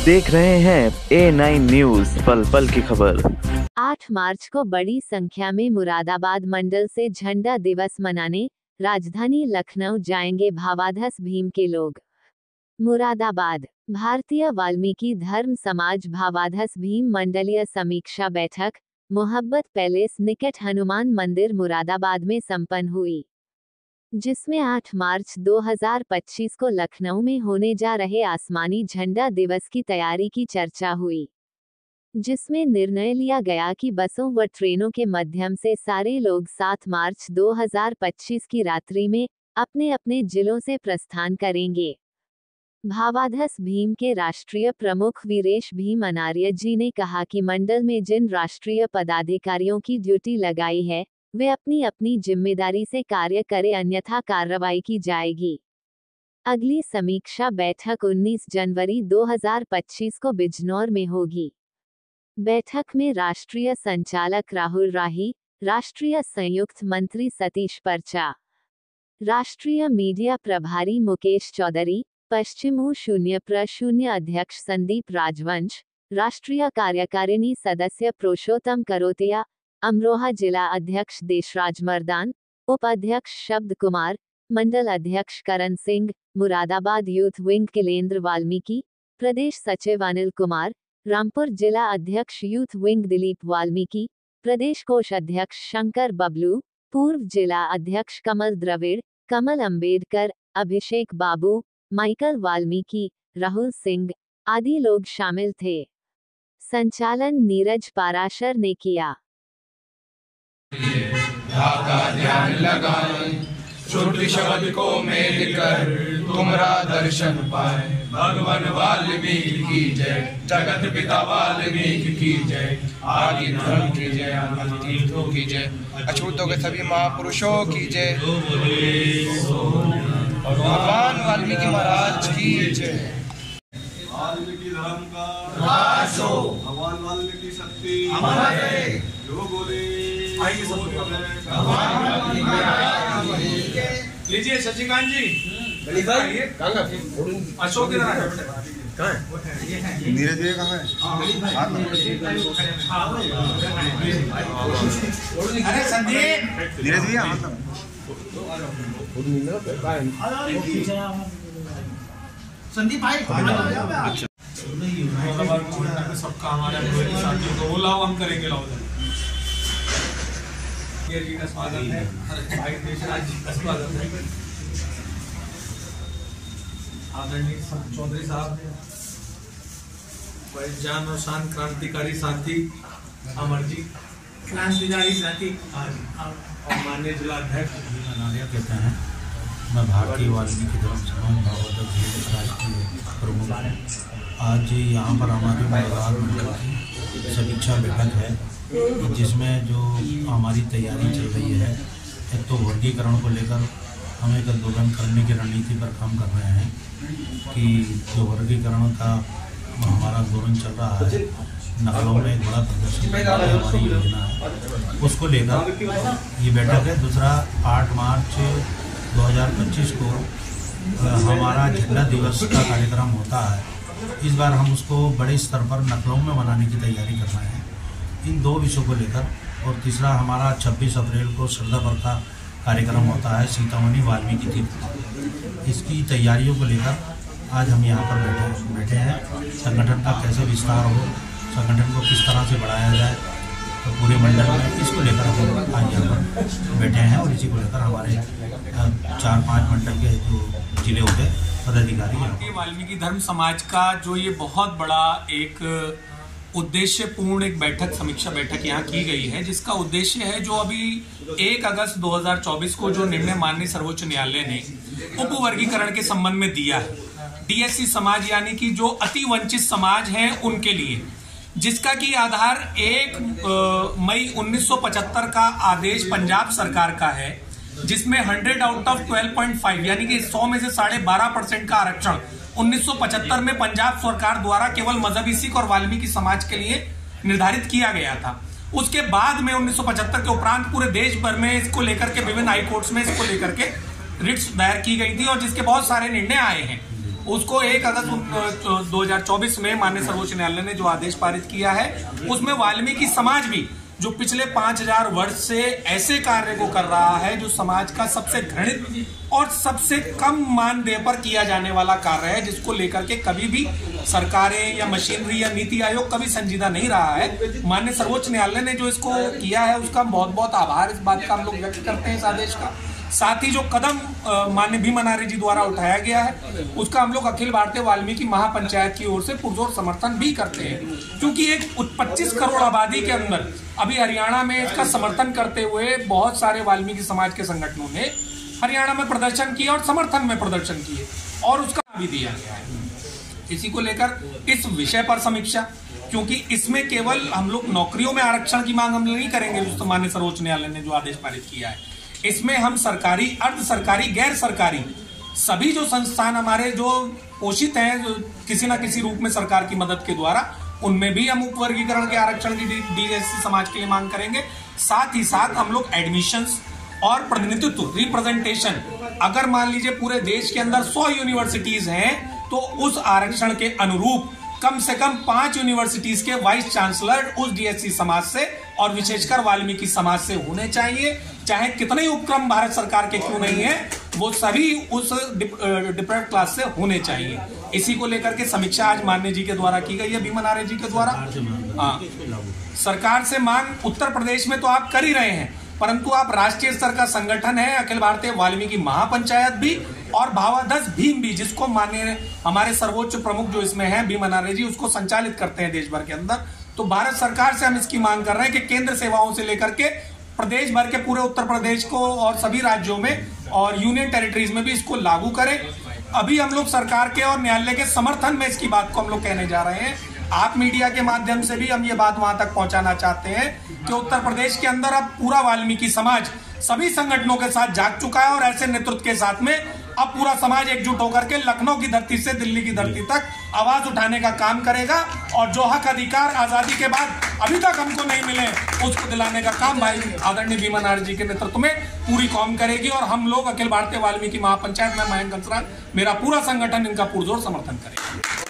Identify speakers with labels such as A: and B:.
A: देख रहे हैं A9 न्यूज, पल पल की खबर।
B: 8 मार्च को बड़ी संख्या में मुरादाबाद मंडल से झंडा दिवस मनाने राजधानी लखनऊ जाएंगे भावाधस भीम के लोग। मुरादाबाद भारतीय वाल्मीकि धर्म समाज भावाधस भीम मंडलीय समीक्षा बैठक मोहब्बत पैलेस निकट हनुमान मंदिर मुरादाबाद में संपन्न हुई, जिसमें 8 मार्च 2025 को लखनऊ में होने जा रहे आसमानी झंडा दिवस की तैयारी की चर्चा हुई, जिसमें निर्णय लिया गया कि बसों व ट्रेनों के माध्यम से सारे लोग 7 मार्च 2025 की रात्रि में अपने अपने जिलों से प्रस्थान करेंगे। भावाधस भीम के राष्ट्रीय प्रमुख वीरेश भीम अनार्य जी ने कहा कि मंडल में जिन राष्ट्रीय पदाधिकारियों की ड्यूटी लगाई है वे अपनी अपनी जिम्मेदारी से कार्य करें, अन्यथा कार्रवाई की जाएगी। अगली समीक्षा बैठक 19 जनवरी 2025 को बिजनौर में होगी। बैठक में राष्ट्रीय संचालक राहुल राही, राष्ट्रीय संयुक्त मंत्री सतीश परचा, राष्ट्रीय मीडिया प्रभारी मुकेश चौधरी, पश्चिमू 0+0 अध्यक्ष संदीप राजवंश, राष्ट्रीय कार्यकारिणी सदस्य पुरुषोत्तम करोतिया, अमरोहा जिला अध्यक्ष देशराज मर्दान, उपाध्यक्ष शब्द कुमार, मंडल अध्यक्ष करण सिंह, मुरादाबाद यूथ विंग किलेंद्र वाल्मीकि, प्रदेश सचिव अनिल कुमार, रामपुर जिला अध्यक्ष यूथ विंग दिलीप वाल्मीकि, प्रदेश कोष अध्यक्ष शंकर बबलू, पूर्व जिला अध्यक्ष कमल द्रविड़, कमल अंबेडकर, अभिषेक बाबू, माइकल वाल्मीकि, राहुल सिंह आदि लोग शामिल थे। संचालन नीरज पाराशर ने किया।
C: का ध्यान लगाए, छोटे शब्द को मेल कर तुम्हारा दर्शन पाए। भगवान वाल्मीकि की जय, जगत पिता वाल्मीकि की जय, आदि धर्म की जय, आदि तीर्थों की जय, अछूतों के सभी महापुरुषों की जय, भगवान वाल्मीकि महाराज की जय।
D: वाल्मीकि धर्म का
C: राज हो,
D: भगवान वाल्मीकि शक्ति
C: अमर रहे।
D: जो बोले
E: लीजिए शशिकांत जी, अशोक
D: धीरे धीरे कहाँ है?
E: अरे संदीप
D: धीरे धीरे
E: संदीप भाई सबका हमारे साथियों को वो लाओ, हम करेंगे लाओ जी का स्वागत है, भाई देशराज जी का स्वागत है, आदरणीय चौधरी साहब, बड़े जान और शान क्रांतिकारी साथी अमर जी, क्रांतिकारी साथी और माननीय जिला अध्यक्ष
F: अनार्य कहते हैं। मैं भारतीय वाल्मीकि धर्म समाज भावाधस भीम राष्ट्रीय प्रमुख हूँ। आज यहाँ पर हमारे मुरादाबाद मंडल की समीक्षा बैठक है, जिसमें जो हमारी तैयारी चल रही है, एक तो वर्गीकरण को लेकर हम एक आंदोलन करने की रणनीति पर काम कर रहे हैं कि जो वर्गीकरण का हमारा आंदोलन चल रहा है, नकलों में एक बड़ा प्रदर्शन हमारी योजना है, उसको लेकर ये बैठक है। दूसरा 8 मार्च 2025 को हमारा झंडा दिवस का कार्यक्रम होता है। इस बार हम उसको बड़े स्तर पर लखनऊ में मनाने की तैयारी कर रहे हैं, इन 2 विषयों को लेकर। और तीसरा हमारा 26 अप्रैल को श्रद्धा पर का कार्यक्रम होता है सीतामढ़ी वाल्मीकि तीर्थ। इसकी तैयारियों को लेकर आज हम यहाँ पर बैठे हैं। संगठन का कैसे विस्तार हो, संगठन को किस तरह से बढ़ाया जाए, तो पूरे मंडल में इसको लेकर हम आज यहाँ पर बैठे हैं। और इसी को लेकर हमारे 4-5 मंडल के जो जिले होते पदाधिकारी हैं।
E: वाल्मीकि धर्म समाज का जो ये बहुत बड़ा एक उद्देश्यपूर्ण एक बैठक, समीक्षा बैठक यहाँ की गई है, जिसका उद्देश्य है जो अभी 1 अगस्त 2024 को जो निर्णय माननीय सर्वोच्च न्यायालय ने उपवर्गीकरण के संबंध में दिया है, डीएससी समाज यानी कि जो अति वंचित समाज हैं उनके लिए, जिसका की आधार 1 मई 1975 का आदेश पंजाब सरकार का है, जिसमें 100 आउट ऑफ 12.5 यानी कि 100 में से 12.5% का आरक्षण 1975 में पंजाब सरकार द्वारा केवल मजहबी सिख और वाल्मीकि समाज के लिए निर्धारित किया गया था। उसके बाद में 1975 के उपरांत पूरे देश भर में इसको लेकर के विभिन्न हाई कोर्ट्स में इसको लेकर के रिट्स दायर की गई थी और जिसके बहुत सारे निर्णय आए हैं। उसको 1 अगस्त 2024 में माननीय सर्वोच्च न्यायालय ने जो आदेश पारित किया है, उसमें वाल्मीकि समाज भी जो पिछले 5000 वर्ष से ऐसे कार्य को कर रहा है जो समाज का सबसे घृणित और सबसे कम मानदेय पर किया जाने वाला कार्य है, जिसको लेकर के कभी भी सरकारें या मशीनरी या नीति आयोग कभी संजीदा नहीं रहा है। माननीय सर्वोच्च न्यायालय ने जो इसको किया है उसका बहुत बहुत आभार इस बात का हम लोग व्यक्त करते हैं इस आदेश का। साथ ही जो कदम माननीय भीम अनारे जी द्वारा उठाया गया है उसका हम लोग अखिल भारतीय वाल्मीकि महापंचायत की ओर से पुरजोर समर्थन भी करते हैं, क्योंकि एक 25 करोड़ आबादी के अंदर अभी हरियाणा में इसका समर्थन करते हुए बहुत सारे वाल्मीकि समाज के संगठनों ने हरियाणा में प्रदर्शन किया और समर्थन में प्रदर्शन किए और उसका भी दिया गया है। इसी को लेकर इस विषय पर समीक्षा, क्योंकि इसमें केवल हम लोग नौकरियों में आरक्षण की मांग हम नहीं करेंगे, जो माननीय सर्वोच्च न्यायालय ने जो आदेश पारित किया है, इसमें हम सरकारी, अर्ध सरकारी, गैर सरकारी सभी जो संस्थान हमारे जो पोषित हैं जो किसी ना किसी रूप में सरकार की मदद के द्वारा, उनमें भी हम उपवर्गीकरण के आरक्षण की डीएससी समाज के लिए मांग करेंगे। साथ ही साथ हम लोग एडमिशंस और प्रतिनिधित्व, रिप्रेजेंटेशन, अगर मान लीजिए पूरे देश के अंदर 100 यूनिवर्सिटीज हैं तो उस आरक्षण के अनुरूप कम से कम 5 यूनिवर्सिटीज के वाइस चांसलर उस डीएससी समाज से और विशेषकर वाल्मीकि समाज से होने चाहिए। चाहे कितने ही उपक्रम भारत सरकार के क्यों नहीं है, वो सभी उस डिप्रेड क्लास से होने चाहिए। इसी को लेकर के समीक्षा आज माननीय जी के द्वारा की गई है, भीम अनारे जी के द्वारा। हाँ, सरकार से मांग उत्तर प्रदेश में तो आप कर ही रहे हैं, परंतु आप राष्ट्रीय स्तर का संगठन है अखिल भारतीय वाल्मीकि महापंचायत भी और भावाधस भीम भी, जिसको माननीय हमारे सर्वोच्च प्रमुख जो इसमें है भीम अनारे जी, उसको संचालित करते हैं देश भर के अंदर। तो भारत सरकार से हम इसकी मांग कर रहे हैं कि केंद्र सेवाओं से लेकर के प्रदेश भर के पूरे उत्तर प्रदेश को और सभी राज्यों में और यूनियन टेरिटरीज में भी इसको लागू करें। अभी हम लोग सरकार के और न्यायालय के समर्थन में इसकी बात को हम लोग कहने जा रहे हैं। आप मीडिया के माध्यम से भी हम ये बात वहां तक पहुंचाना चाहते हैं कि उत्तर प्रदेश के अंदर अब पूरा वाल्मीकि समाज सभी संगठनों के साथ जाग चुका है और ऐसे नेतृत्व के साथ में अब पूरा समाज एकजुट होकर के लखनऊ की धरती से दिल्ली की धरती तक आवाज उठाने का काम करेगा और जो हक अधिकार आजादी के बाद अभी तक हमको नहीं मिले उसको दिलाने का काम भाई आदरणीय भीम अनारे जी के नेतृत्व में पूरी कौम करेगी। और हम लोग अखिल भारतीय वाल्मीकि महापंचायत में मयंक कंसराज, मेरा पूरा संगठन इनका पुरजोर समर्थन करेगा।